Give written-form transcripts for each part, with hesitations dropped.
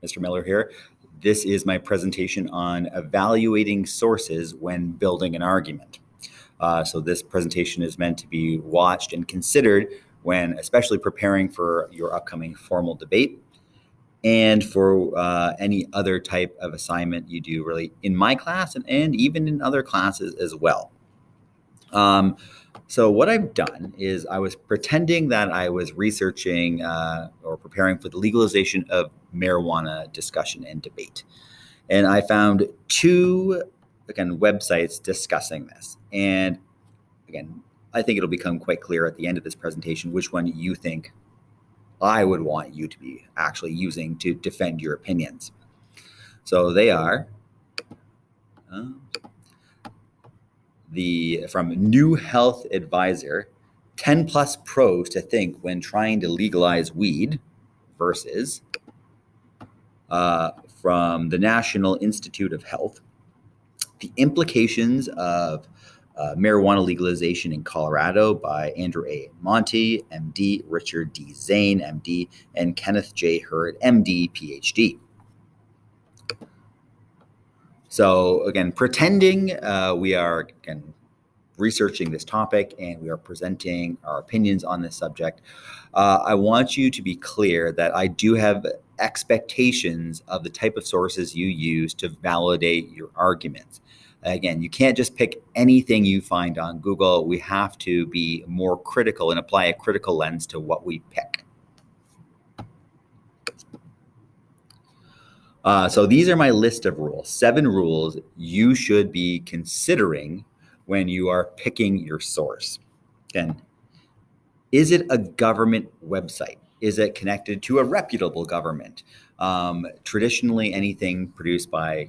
Mr. Miller here. This is my presentation on evaluating sources when building an argument. So this presentation is meant to be watched and considered when especially preparing for your upcoming formal debate and for any other type of assignment you do really in my class and even in other classes as well. So what I've done is I was pretending that I was researching or preparing for the legalization of marijuana discussion and debate. And I found two, websites discussing this. And again, I think it'll become quite clear at the end of this presentation which one you think I would want you to be actually using to defend your opinions. So they are from New Health Advisor, 10 plus pros to think when trying to legalize weed, versus from the National Institute of Health, the implications of marijuana legalization in Colorado by Andrew A. Monty, MD, Richard D. Zane, MD, and Kenneth J. Hurd, MD, PhD. So again, pretending we are researching this topic and we are presenting our opinions on this subject, I want you to be clear that I do have expectations of the type of sources you use to validate your arguments. Again, you can't just pick anything you find on Google. We have to be more critical and apply a critical lens to what we pick. So these are my list of rules, 7 rules you should be considering when you are picking your source. Again, is it a government website? Is it connected to a reputable government? Traditionally, anything produced by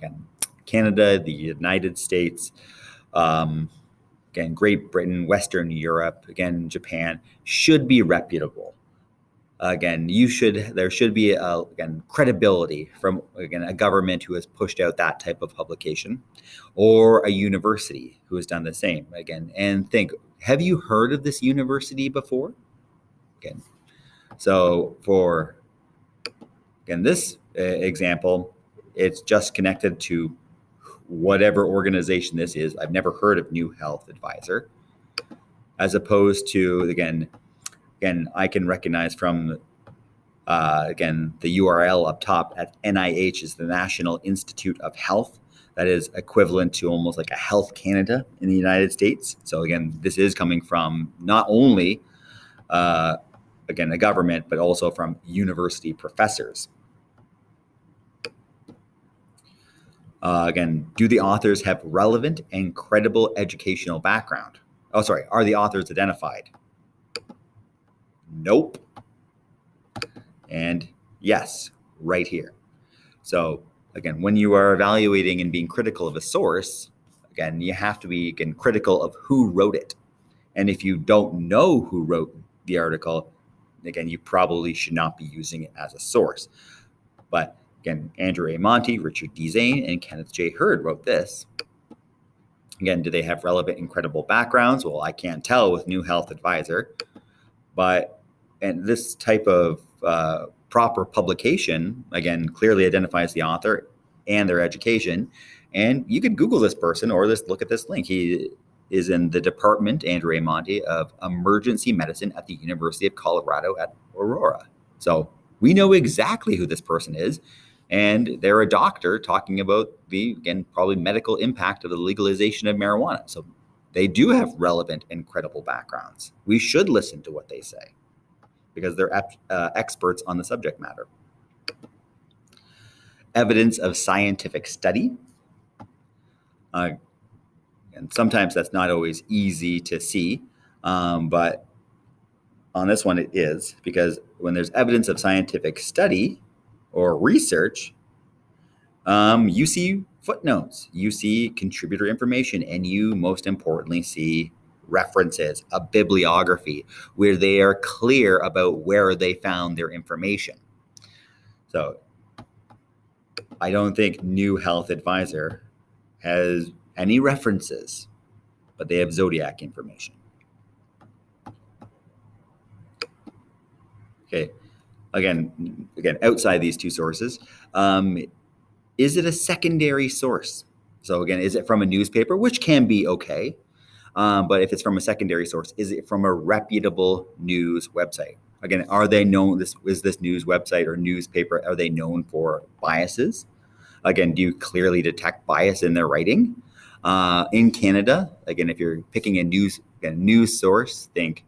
Canada, the United States, Great Britain, Western Europe, Japan, should be reputable. There should be credibility from a government who has pushed out that type of publication, or a university who has done the same. And think, have you heard of this university before? So for this example, it's just connected to whatever organization this is. I've never heard of New Health Advisor, as opposed to again, I can recognize from, the URL up top at NIH is the National Institute of Health. That is equivalent to almost like a Health Canada in the United States. So again, this is coming from not only, a government, but also from university professors. Do the authors have relevant and credible educational background? Are the authors identified? Nope. And yes, right here. So again, when you are evaluating and being critical of a source, you have to be critical of who wrote it. And if you don't know who wrote the article, you probably should not be using it as a source. But Andrew A. Monty, Richard D. Zane, and Kenneth J. Hurd wrote this. Do they have relevant and credible backgrounds? Well, I can't tell with New Health Advisor, and this type of proper publication, clearly identifies the author and their education. And you could Google this person or look at this link. He is in the department, Andrew A. Monty, of emergency medicine at the University of Colorado at Aurora. So we know exactly who this person is. And they're a doctor talking about the, probably medical impact of the legalization of marijuana. So they do have relevant and credible backgrounds. We should listen to what they say because they're experts on the subject matter. Evidence of scientific study. And sometimes that's not always easy to see, but on this one it is, because when there's evidence of scientific study or research, you see footnotes, you see contributor information, and you most importantly see references, a bibliography where they are clear about where they found their information. So I don't think New Health Advisor has any references, but they have Zodiac information. Okay. again, outside these two sources, is it a secondary source? So again, is it from a newspaper, which can be okay, but if it's from a secondary source, is it from a reputable news website? Again, are they known? Is this news website or newspaper? Are they known for biases? Again, do you clearly detect bias in their writing? In Canada, again, if you're picking a news source, think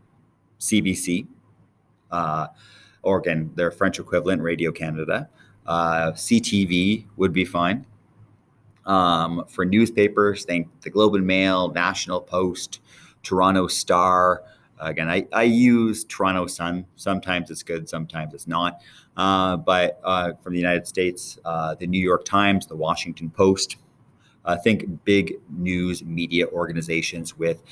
CBC, or again, their French equivalent, Radio Canada. CTV would be fine. For newspapers, think the Globe and Mail, National Post, Toronto Star. Again, I use Toronto Sun. Sometimes it's good, sometimes it's not. But from the United States, the New York Times, the Washington Post. Think big news media organizations with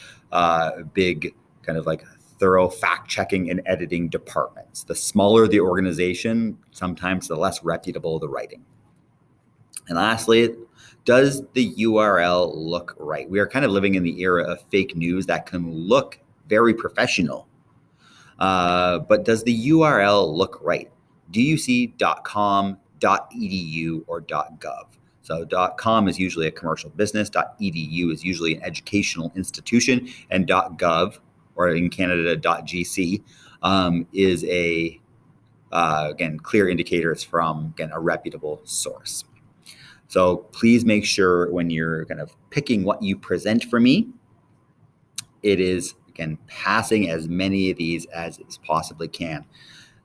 big kind of like thorough fact checking and editing departments. The smaller the organization, sometimes the less reputable the writing. And lastly, does the URL look right? We are kind of living in the era of fake news that can look very professional. But does the URL look right? Do you see .com, .edu, or .gov? So .com is usually a commercial business, .edu is usually an educational institution, and .gov, or in Canada, .gc, is again, clear indicators from, again, a reputable source. So please make sure when you're kind of picking what you present for me, it is, again, passing as many of these as it possibly can.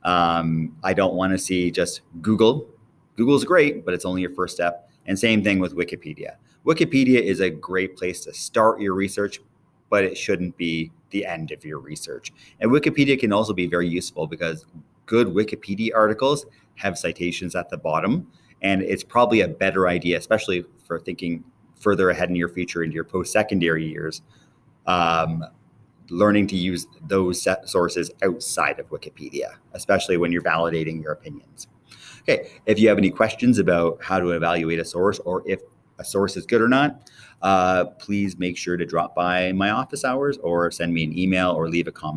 I don't want to see just Google. Google's great, but it's only your first step. And same thing with Wikipedia. Wikipedia is a great place to start your research, but it shouldn't be the end of your research. And Wikipedia can also be very useful because good Wikipedia articles have citations at the bottom. And it's probably a better idea, especially for thinking further ahead in your future, into your post-secondary years, learning to use those sources outside of Wikipedia, especially when you're validating your opinions. Okay, if you have any questions about how to evaluate a source or if a source is good or not, please make sure to drop by my office hours or send me an email or leave a comment.